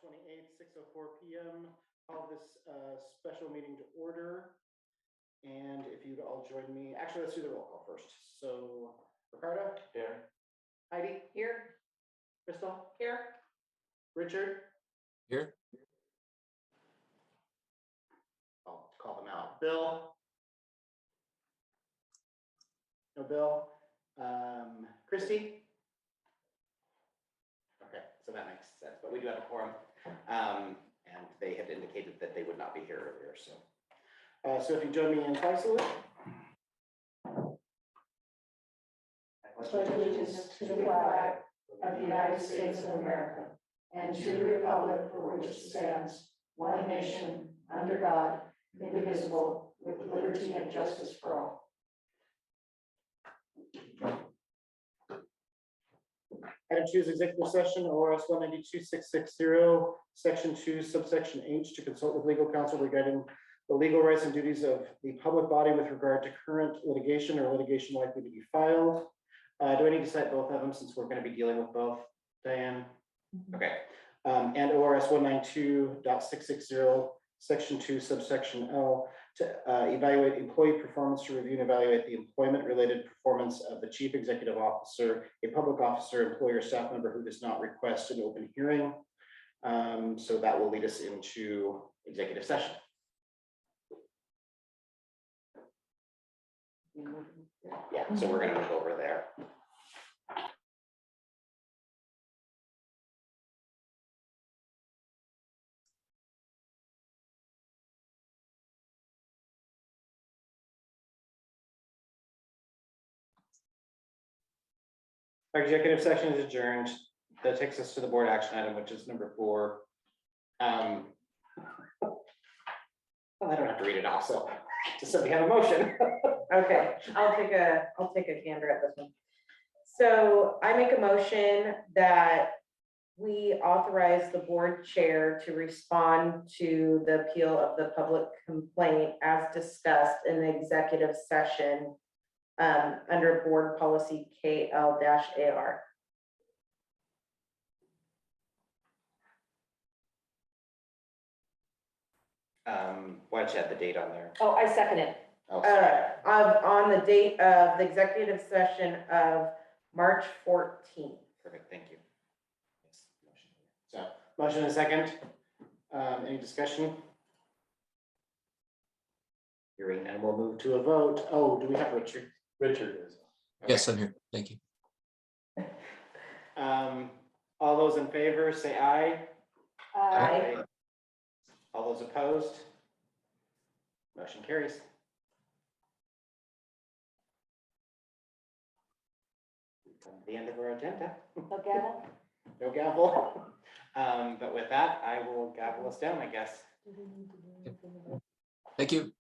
28th, 6:04 p.m. Call this special meeting to order. And if you'd all join me, actually, let's do the roll call first. So Ricardo? Here. Heidi? Here. Crystal? Here. Richard? Here. I'll call them out. Bill? No Bill. Christy? Okay, so that makes sense, but we do have a quorum. And they had indicated that they would not be here earlier, so. So if you join me in flag salute. Pledge allegiance to the flag of the United States of America and to the republic for which it stands, one nation, under God, indivisible, with liberty and justice for all. Item 2 is executive session, ORS 192-660, Section 2, subsection H, to consult with legal counsel regarding the legal rights and duties of the public body with regard to current litigation or litigation likely to be filed. Do I need to cite both of them since we're going to be dealing with both, Diane? Okay. And ORS 192.660, Section 2, subsection L, to evaluate employee performance, to review and evaluate the employment-related performance of the chief executive officer, a public officer, employer, staff member who does not request an open hearing. So that will lead us into executive session. Yeah, so we're going to move over there. Our executive session is adjourned. That takes us to the board action item, which is number 4. Well, I don't have to read it off, so just so we have a motion. Okay, I'll take a gander at this one. So I make a motion that we authorize the board chair to respond to the appeal of the public complaint as discussed in the executive session under board policy KL-AR. Why don't you add the date on there? Oh, I second it. Oh, sorry. On the date of the executive session of March 14th. Perfect, thank you. Yes, motion. So, motion and a second. Any discussion? Hearing none, we'll move to a vote. Oh, do we have Richard? Richard is. Yes, I'm here. Thank you. All those in favor, say aye. Aye. All those opposed? Motion carries. We've come to the end of our agenda. No gavel? No gavel. But with that, I will gavel us down, I guess. Thank you.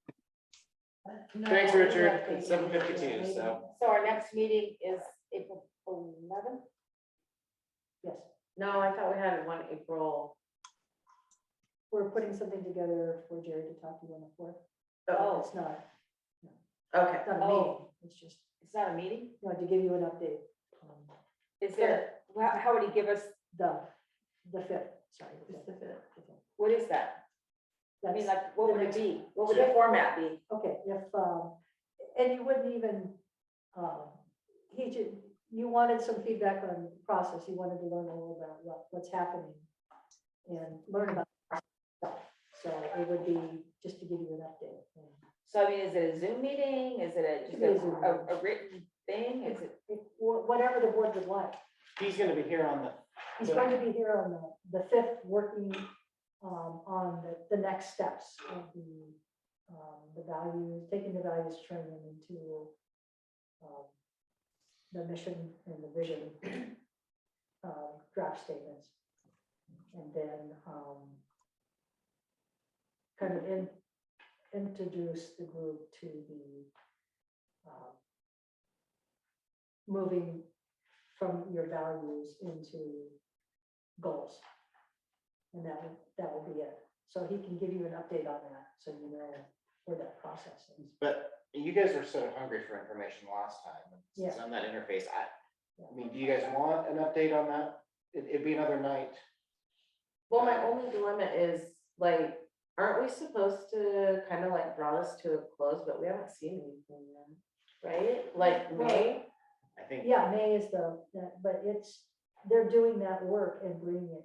Thanks, Richard. It's 7:52, so. So our next meeting is April 11th? Yes, No, I thought we had one April. we're putting something together for Jerry to talk to you on the 4th. Oh, It's not, okay. it's not a meeting, it's just, It's not a meeting? to give you an update. Is there, how would he give us, The 5th, sorry. Just the 5th. The 5th. what is that? I mean, That's- like, what would it be? What would the format be? Okay, and you wouldn't even, you wanted some feedback on the process, you wanted to learn a little about what's happening and learn about stuff. So it would be just to give you an update. So I mean, is it a Zoom meeting? Is it It is a Zoom meeting. a written thing? Is it? Whatever the board would like. He's gonna be here on the. He's going to be here on the 5th, working on the next steps of the values, taking the values training into the mission and the vision draft statements. And then kind of introduce the group to the moving from your values into goals. And that will be it. So he can give you an update on that, so you know where that process is. But you guys were so hungry for information last time. Since Yeah. I'm that interface, I mean, do you guys want an update on that? It'd be another night. Well, my only dilemma is like, aren't we supposed to kind of like draw this to a close, but we haven't seen anything yet, right? Like May? I think. Yeah, May is but they're doing that work and bringing it,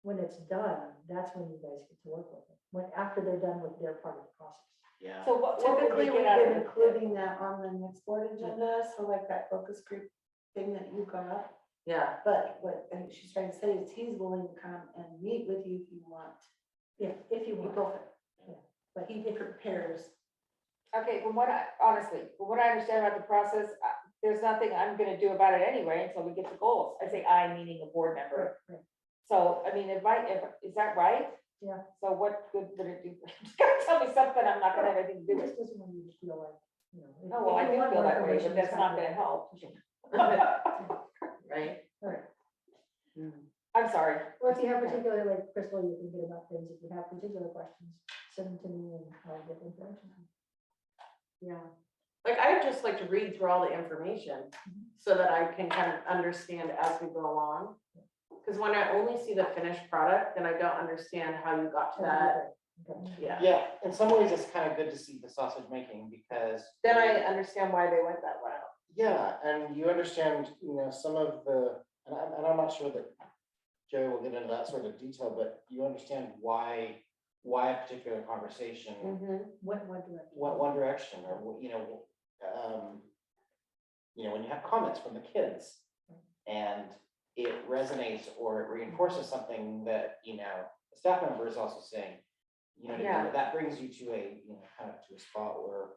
when it's done, that's when you guys get to work with it, after they're done with their part of the process. Yeah. So what would Typically, we we've get out been of including that on the next board agenda, so like that focus group thing that you got? Yeah, But what I think she's trying to say is he's willing to come and meet with you if you want. Yeah, if you want. April 5th. But he prepares. Okay, from what I, honestly, from what I understand about the process, there's nothing I'm gonna do about it anyway until we get the goals. I say I, meaning a board member. Right. So, I mean, if is that right? Yeah. So what good would it do? Tell me something I'm not gonna have anything to do He with. just doesn't want you to feel like, if- Oh, well, I if do you want feel more that way, information, but that's it's not fine. gonna help. right? Right. I'm sorry. Or if you have particular, like Crystal, you're thinking about things, if you have particular questions, send them to me and I'll get the information. Yeah. Like, I'd just like to read through all the information so that I can kind of understand as we go along. Because when I only see the finished product, then I don't understand how you got to that. Okay. Yeah. Yeah, in some ways, it's kind of good to see the sausage making because. Then I understand why they went that route. Yeah, and you understand, some of the, and I'm not sure that Joey will get into that sort of detail, but you understand why a particular conversation What direction? went one direction, or, when you have comments from the kids and it resonates or it reinforces something that, a staff member is also saying, Yeah. that brings you to a, kind of to a spot where,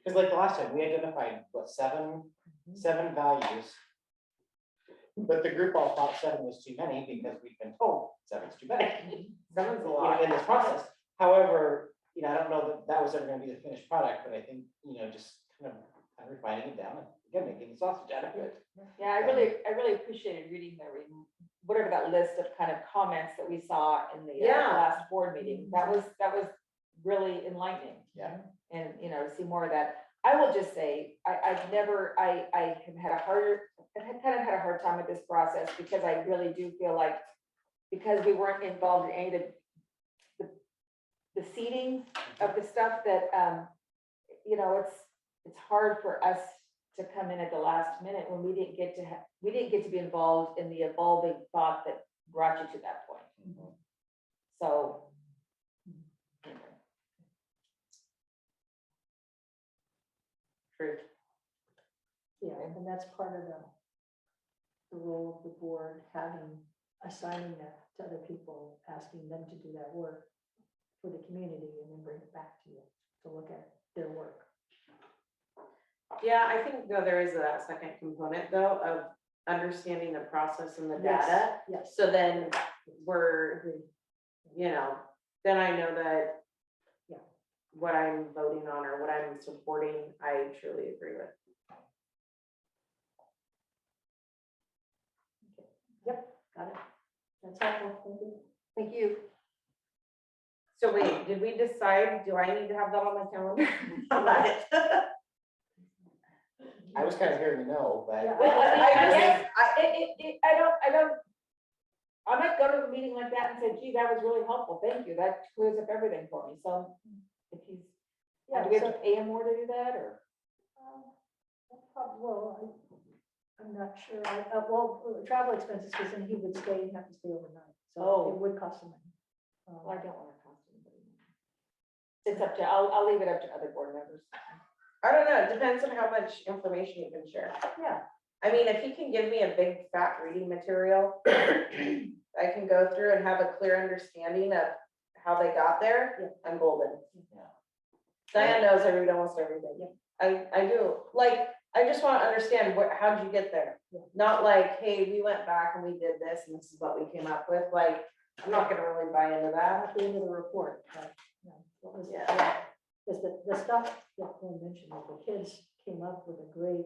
because like the last time, we identified, seven values. But the group all thought 7 was too many because we've been told 7's too many. Seven's a lot. In this process. However, I don't know that was ever gonna be the finished product, but I think, just kind of refining it down and again, making the sausage out of it. Yeah, I really appreciated reading whatever that list of kind of comments that we saw in the Yeah. last board meeting. That was really enlightening. Yeah. And, to see more of that. I will just say, I have had a hard time with this process because I really do feel like, because we weren't involved in any of the seeding of the stuff that, it's hard for us to come in at the last minute when we didn't get to be involved in the evolving thought that brought you to that point. So. Truth. Yeah, and that's part of the role of the board, assigning that to other people, asking them to do that work for the community and then bring it back to you to look at their work. Yeah, I think though there is that second component though of understanding the process and the Yes, data. yes. So then we're, then I know that. Yeah. What I'm voting on or what I'm supporting, I truly agree with. Yep, got it. That's helpful, thank you. Thank you. So wait, did we decide, do I need to have that on my calendar? I was kind of hearing no, but. Yeah. I might go to a meeting like that and say, gee, that was really helpful. Thank you. That clears up everything for me. So if he's, Yeah, do we have so, to pay him more to do that or? well, I'm not sure. Well, travel expenses, because then he would stay and have to stay overnight, so Oh. it would cost him money. Well, I don't want to cost anybody. It's up to, I'll leave it up to other board members. I don't know, it depends on how much information you can share. Yeah. I mean, if he can give me a big fat reading material, I can go through and have a clear understanding of how they got there, I'm golden. Yeah. Diane knows I read almost everything. I do, like, I just want to understand how'd you get there? Yeah. Not like, hey, we went back and we did this and this is what we came up with, like, I'm not gonna really buy into that. At the end of the report, what was, Yeah. because the stuff that Glenn mentioned, like the kids came up with a great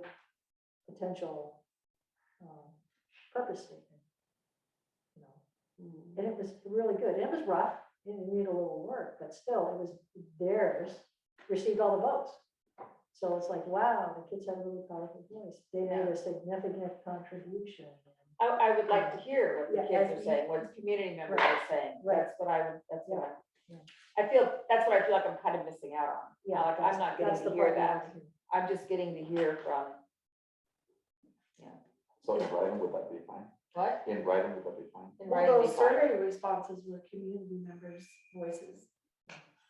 potential purpose statement. And it was really good. It was rough, it needed a little work, but still, it was theirs, received all the votes. So it's like, wow, the kids have a really powerful voice. They made a significant contribution. I would like to hear what the Yeah, kids are saying, what the community members Right. are saying. Right. That's what I would, that's what Yeah. I feel, that's what I feel like I'm kind of missing out on. Yeah, Like, I'm not getting that's to the hear part we that. want to hear. I'm just getting to hear from, So in writing, would that be fine? what? In writing, would that be fine? In Well, writing those be fine. survey responses were community members' voices.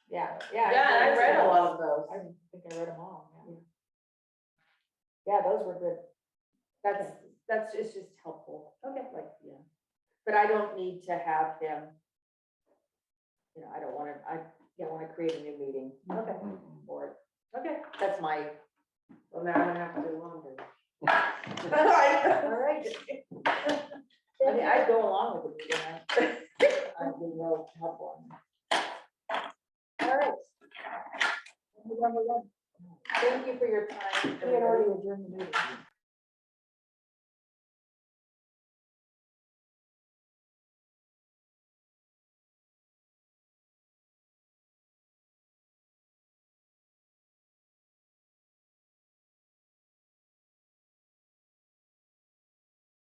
Yeah. Yeah, I read a lot of those. I think I read them all, yeah. Yeah, those were good. That's, it's just helpful. Okay. Like, yeah, but I don't need to have him. I don't wanna create a new meeting Okay, Mhm. for it. okay. That's my, Well, now I'm gonna have to do longer. all right. I mean, I'd go along with the meeting. I've been real helpful. All right. We're done. Thank you for your time. We had already adjourned the meeting.